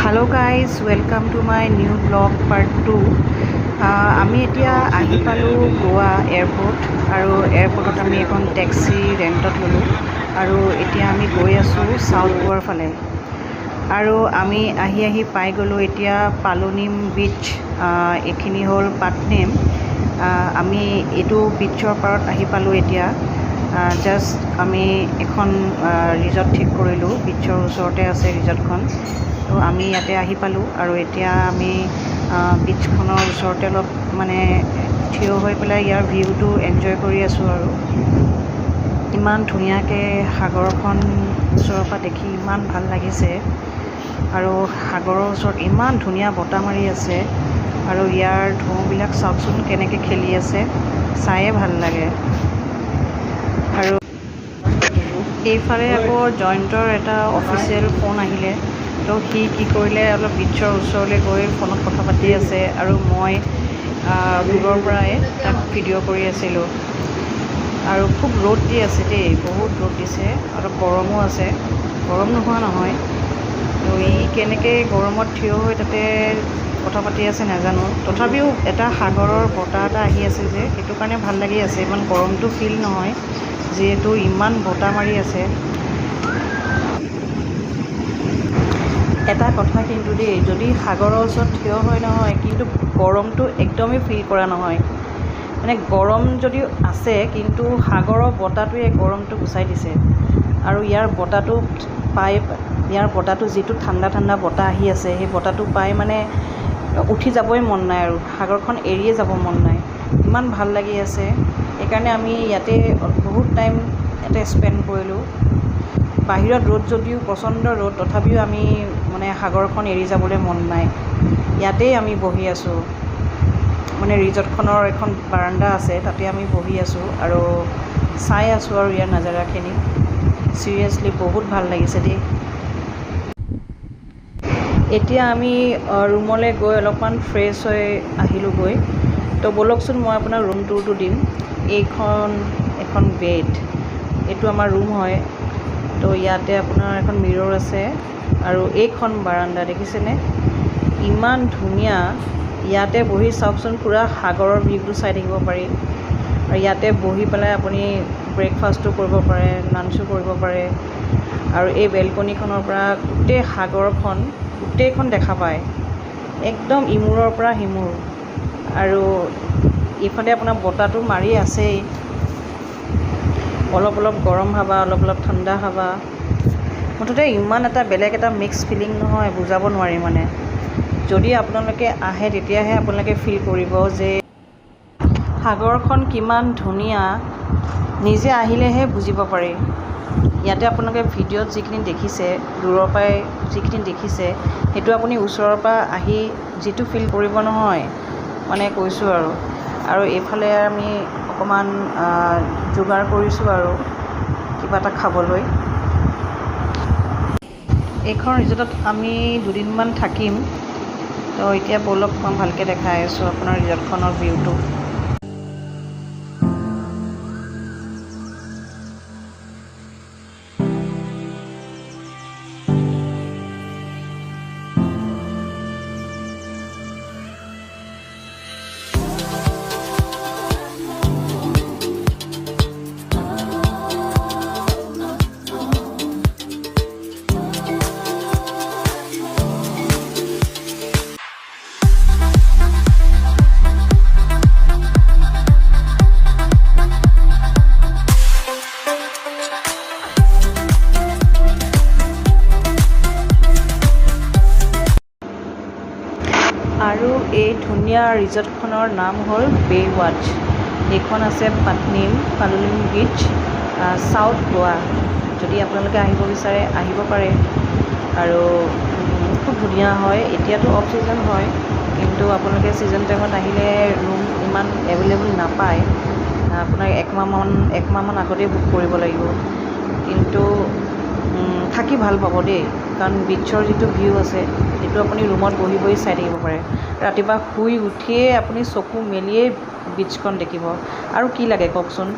Hello guys, welcome to my new vlog part 2. আমি এতিয়া আহি পালোঁ গোৱা এয়াৰপোৰ্ট আৰু এয়াৰপোৰ্টত আমি এখন টেক্সি ৰেণ্টত ল'লোঁ আৰু এতিয়া আমি গৈ আছোঁ চাউথ গোৱাৰ ফালে আৰু আমি আহি পাই গ'লোঁ এতিয়া পালোনিম বিচ। এইখিনি হ'ল পাটনেম। আমি এইটো বিচৰ পাৰত আহি পালোঁ এতিয়া। জাষ্ট আমি এখন ৰিজৰ্ট ঠিক কৰিলোঁ, বিচৰ ওচৰতে আছে ৰিজৰ্টখন। তো আমি ইয়াতে আহি পালোঁ আৰু এতিয়া আমি বিচখনৰ ওচৰতে অলপ মানে থিয় হৈ পেলাই ইয়াৰ ভিউটো এনজয় কৰি আছোঁ আৰু ইমান ধুনীয়াকৈ সাগৰখন ওচৰৰ পৰা দেখি ইমান ভাল লাগিছে আৰু সাগৰৰ ওচৰত ইমান ধুনীয়া বতাহ মাৰি আছে আৰু ইয়াৰ ঢৌবিলাক চাওকচোন কেনেকৈ খেলি আছে, চায়ে ভাল লাগে। আৰু এইফালে আকৌ জয়ন্তৰ এটা অফিচিয়েল ফোন আহিলে, তো সি কি কৰিলে অলপ বিচৰ ওচৰলৈ গৈ ফোনত কথা পাতি আছে আৰু মই দূৰৰ পৰাই তাক ভিডিঅ' কৰি আছিলোঁ। আৰু খুব ৰ'দ দি আছে দেই, বহুত ৰ'দ দিছে, অলপ গৰমো আছে, গৰম নোহোৱা নহয়। তো ই কেনেকৈ গৰমত থিয় হৈ তাতে কথা পাতি আছে নাজানো, তথাপিও এটা সাগৰৰ বতাহ এটা আহি আছে যে সেইটো কাৰণে ভাল লাগি আছে, ইমান গৰমটো ফিল নহয় যিহেতু ইমান বতাহ মাৰি আছে। এটা কথা কিন্তু দেই, যদি সাগৰৰ ওচৰত থিয় হয় নহয় কিন্তু গৰমটো একদমেই ফিল কৰা নহয়, মানে গৰম যদিও আছে কিন্তু সাগৰৰ বতাহটোৱে গৰমটো গুচাই দিছে। আৰু ইয়াৰ বতাহটো যিটো ঠাণ্ডা ঠাণ্ডা বতাহ আহি আছে, সেই বতাহটো পাই মানে উঠি যাবই মন নাই আৰু সাগৰখন এৰিয়ে যাব মন নাই, ইমান ভাল লাগি আছে। সেইকাৰণে আমি ইয়াতে বহুত টাইম ইয়াতে স্পেণ্ড কৰিলোঁ। বাহিৰত ৰ'দ যদিও প্ৰচণ্ড ৰ'দ, তথাপিও আমি মানে সাগৰখন এৰি যাবলৈ মন নাই, ইয়াতেই আমি বহি আছোঁ। মানে ৰিজৰ্টখনৰ এখন বাৰাণ্ডা আছে, তাতে আমি বহি আছোঁ আৰু চাই আছোঁ আৰু ইয়াৰ নাজাৰাখিনি। চিৰিয়াছলি বহুত ভাল লাগিছে দেই। এতিয়া আমি ৰুমলৈ গৈ অলপমান ফ্ৰেছ হৈ আহিলোঁগৈ। তো ব'লকচোন মই আপোনাক ৰুম টুৰটো দিম। এখন বেড, এইটো আমাৰ ৰুম হয়। তো ইয়াতে আপোনাৰ এখন মিৰৰ আছে আৰু এইখন বাৰাণ্ডা দেখিছেনে, ইমান ধুনীয়া। ইয়াতে বহি চাওকচোন, পূৰা সাগৰৰ ভিউটো চাই থাকিব পাৰি আৰু ইয়াতে বহি পেলাই আপুনি ব্ৰেকফাষ্টো কৰিব পাৰে, লাঞ্চো কৰিব পাৰে। আৰু এই বেলকনিখনৰ পৰা গোটেই সাগৰখন গোটেইখন দেখা পায়, একদম ইমূৰৰ পৰা সিমূৰ। আৰু এইফালে আপোনাৰ বতাহটো মাৰি আছেই, অলপ অলপ গৰম হাৱা, অলপ অলপ ঠাণ্ডা হাৱা। মুঠতে ইমান এটা বেলেগ এটা মিক্স ফিলিং নহয়, বুজাব নোৱাৰি মানে। যদি আপোনালোকে আহে তেতিয়াহে আপোনালোকে ফিল কৰিব যে সাগৰখন কিমান ধুনীয়া, নিজে আহিলেহে বুজিব পাৰি। ইয়াতে আপোনালোকে ভিডিঅ'ত যিখিনি দেখিছে, দূৰৰ পৰাই যিখিনি দেখিছে, সেইটো আপুনি ওচৰৰ পৰা আহি যিটো ফিল কৰিব নহয়, মানে কৈছোঁ আৰু এইফালে আমি অকণমান যোগাৰ কৰিছোঁ আৰু কিবা এটা খাবলৈ। এইখন ৰিজৰ্টত আমি দুদিনমান থাকিম। তো এতিয়া ব'লক মই ভালকৈ দেখাই আছোঁ আপোনাৰ ৰিজৰ্টখনৰ ভিউটো। আৰু এই ধুনীয়া ৰিজৰ্টখনৰ নাম হ'ল বে ৱাচ। এইখন আছে পালোনিম বিচ, চাউথ গোৱা। যদি আপোনালোকে আহিব বিচাৰে আহিব পাৰে আৰু খুব ধুনীয়া হয়। এতিয়াতো অফ ছিজন হয়, কিন্তু আপোনালোকে ছিজন টাইমত আহিলে ৰুম ইমান এভেইলেবল নাপায়। আপোনাক একমাহমান আগতেই বুক কৰিব লাগিব, কিন্তু থাকি ভাল পাব দেই। কাৰণ বিচৰ যিটো ভিউ আছে সেইটো আপুনি ৰুমত বহি বহি চাই থাকিব পাৰে। ৰাতিপুৱা শুই উঠিয়েই আপুনি চকু মেলিয়েই বিচখন দেখিব, আৰু কি লাগে কওকচোন।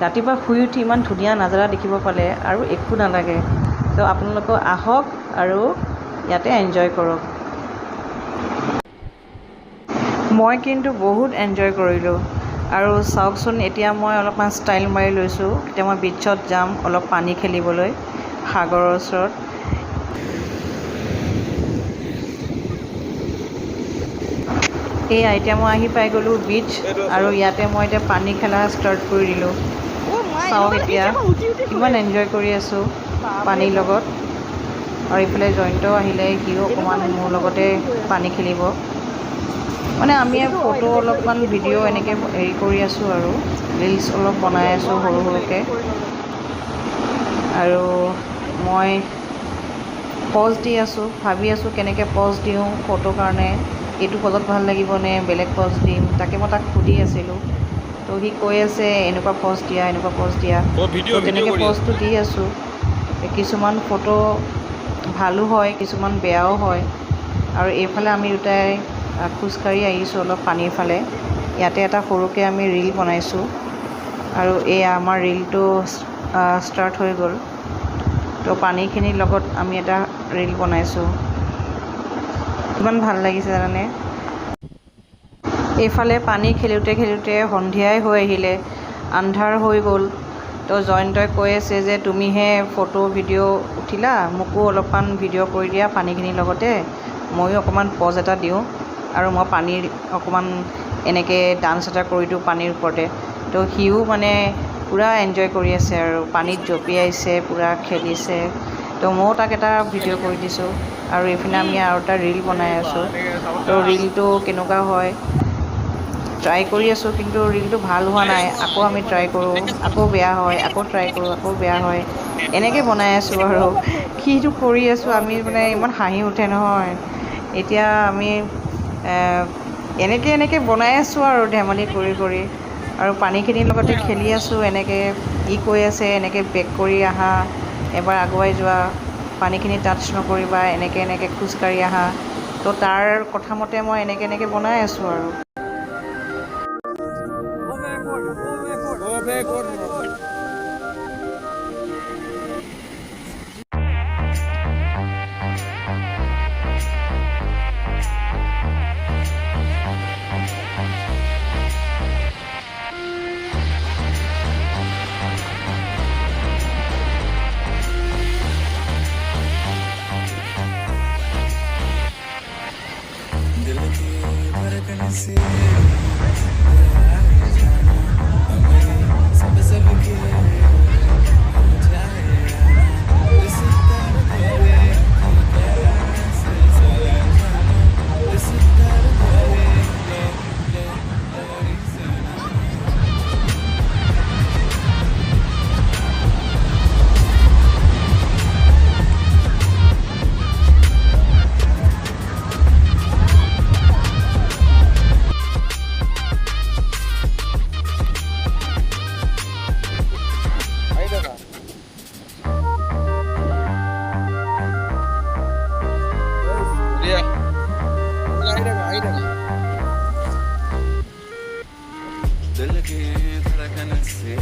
ৰাতিপুৱা শুই উঠি ইমান ধুনীয়া নাজাৰা দেখিব পালে আৰু একো নালাগে। তো আপোনালোকে আহক আৰু ইয়াতে এনজয় কৰক। মই কিন্তু বহুত এনজয় কৰিলোঁ। আৰু চাওকচোন, এতিয়া মই অলপমান ষ্টাইল মাৰি লৈছোঁ। এতিয়া মই বিচত যাম অলপ পানী খেলিবলৈ সাগৰৰ ওচৰত। এতিয়া মই আহি পাই গ'লোঁ বিচ, আৰু ইয়াতে মই এতিয়া পানী খেলা ষ্টাৰ্ট কৰি দিলোঁ। চাওক এতিয়া কিমান এনজয় কৰি আছোঁ পানীৰ লগত। আৰু এইফালে জয়ন্তও আহিলে, সিও অকণমান মোৰ লগতে পানী খেলিব। মানে আমি ফটো অলপমান ভিডিঅ' এনেকৈ হেৰি কৰি আছোঁ, আৰু ৰিলচ অলপ বনাই আছোঁ সৰু সৰুকৈ। আৰু মই পজ দি আছোঁ, ভাবি আছোঁ কেনেকৈ পজ দিওঁ ফটোৰ কাৰণে। এইটো পজত ভাল লাগিব নে বেলেগ পজ দিম, তাকে মই তাক সুধি আছিলোঁ। তো সি কৈ আছে এনেকুৱা পজ দিয়া, এনেকুৱা পজ দিয়া। তো তেনেকৈ পজটো দি আছোঁ। কিছুমান ফটো ভালো হয়, কিছুমান বেয়াও হয়। আৰু এইফালে আমি দুটাই খোজকাঢ়ি আহিছোঁ অলপ পানীৰ ফালে। ইয়াতে এটা সৰুকৈ আমি ৰীল বনাইছোঁ, আৰু আমাৰ ৰীলটো ষ্টাৰ্ট হৈ গ'ল। তো পানীখিনিৰ লগত আমি এটা ৰীল বনাইছোঁ। ইমান ভাল লাগিছে জানানে। এইফালে পানী খেলোঁতে খেলোঁতে সন্ধিয়াই হৈ আহিলে, আন্ধাৰ হৈ গ'ল। তো জয়ন্তই কৈ আছে যে তুমিহে ফটো ভিডিঅ' উঠিলা, মোকো অলপমান ভিডিঅ' কৰি দিয়া পানীখিনিৰ লগতে, ময়ো অকণমান পজ এটা দিওঁ। আৰু মই পানীৰ অকণমান এনেকৈ ডান্স এটা কৰি দিওঁ পানীৰ ওপৰতে। তো সিও মানে পূৰা এনজয় কৰি আছে, আৰু পানীত জঁপিয়াইছে, পূৰা খেলিছে। তো ময়ো তাক এটা ভিডিঅ' কৰি দিছোঁ। আৰু এইপিনে আমি আৰু এটা ৰীল বনাই আছোঁ। তো ৰীলটো কেনেকুৱা হয় ট্ৰাই কৰি আছোঁ, কিন্তু ৰীলটো ভাল হোৱা নাই। আকৌ আমি ট্ৰাই কৰোঁ, আকৌ বেয়া হয়, আকৌ ট্ৰাই কৰোঁ, আকৌ বেয়া হয়। এনেকৈ বনাই আছোঁ আৰু কিটো কৰি আছোঁ আমি, মানে ইমান হাঁহি উঠে নহয়। এতিয়া আমি এনেকৈ বনাই আছোঁ আৰু ধেমালি কৰি কৰি। আৰু পানীখিনিৰ লগতে খেলি আছোঁ এনেকৈ। ই কৈ আছে এনেকৈ বেক কৰি আহা, এবাৰ আগুৱাই যোৱা, পানীখিনি টাচ নকৰিবা, এনেকৈ খোজকাঢ়ি আহা। তো তাৰ কথা মতে মই এনেকৈ বনাই আছোঁ আৰু। दिल की धड़कन से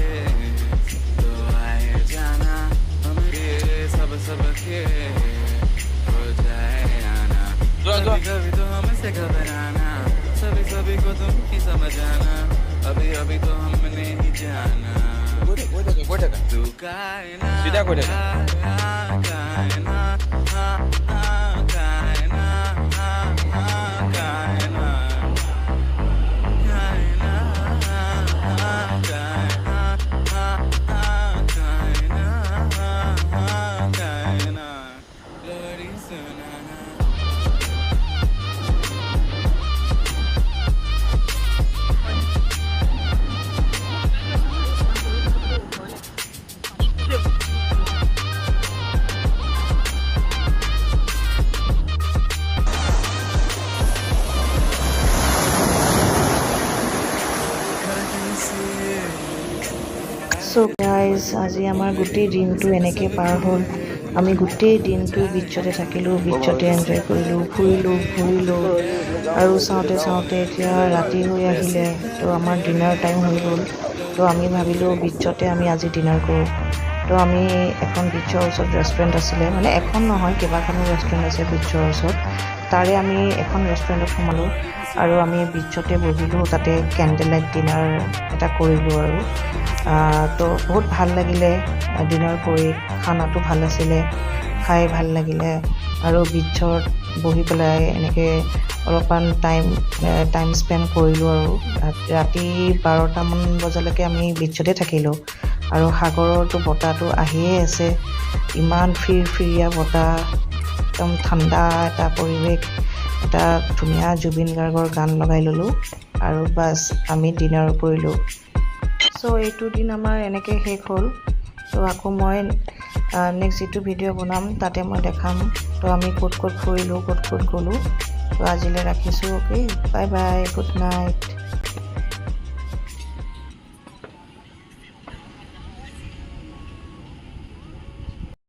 तो आए जाना, हमरे सब के हो जाए आना। कभी कभी तो हमसे घबराना, सभी को तुम ही समझाना। अभी अभी तो हमने ही जाना। तू कायना চ' গাইজ, আজি আমাৰ গোটেই দিনটো এনেকৈ পাৰ হ'ল। আমি গোটেই দিনটো বিচতে থাকিলোঁ, বিচতে এনজয় কৰিলোঁ, ফুৰিলোঁ। আৰু চাওঁতে এতিয়া ৰাতি হৈ আহিলে। তো আমাৰ ডিনাৰ টাইম হৈ গ'ল। তো আমি ভাবিলোঁ বিচতে আমি আজি ডিনাৰ কৰোঁ। তো আমি এখন বিচৰ ওচৰত ৰেষ্টুৰেণ্ট আছিলে, মানে এখন নহয় কেইবাখনো ৰেষ্টুৰেণ্ট আছে বিচৰ ওচৰত। তাৰে আমি এখন ৰেষ্টুৰেণ্টত সোমালোঁ আৰু আমি বিচতে বহিলোঁ, তাতে কেণ্ডেল লাইট ডিনাৰ এটা কৰিলোঁ আৰু তো বহুত ভাল লাগিলে ডিনাৰ কৰি। খানাটো ভাল আছিলে, খাই ভাল লাগিলে আৰু বিচত বহি পেলাই এনেকৈ অলপমান টাইম স্পেণ্ড কৰিলোঁ আৰু ৰাতি 12টামান বজালৈকে আমি বিচতে থাকিলোঁ আৰু সাগৰৰটো বতাহটো আহিয়ে আছে, ইমান ফিৰফিৰীয়া বতাহ, একদম ঠাণ্ডা এটা পৰিৱেশ, এটা ধুনীয়া জুবিন গাৰ্গৰ গান লগাই ল'লোঁ আৰু বাছ আমি ডিনাৰ কৰিলোঁ। চ' এইটো দিন আমাৰ এনেকৈ শেষ হ'ল। তো আকৌ মই নেক্সট যিটো ভিডিঅ' বনাম তাতে মই দেখাম তো আমি ক'ত ক'ত ফুৰিলোঁ, ক'ত ক'ত গ'লোঁ। তো আজিলৈ ৰাখিছোঁ, okay, bye bye, good night.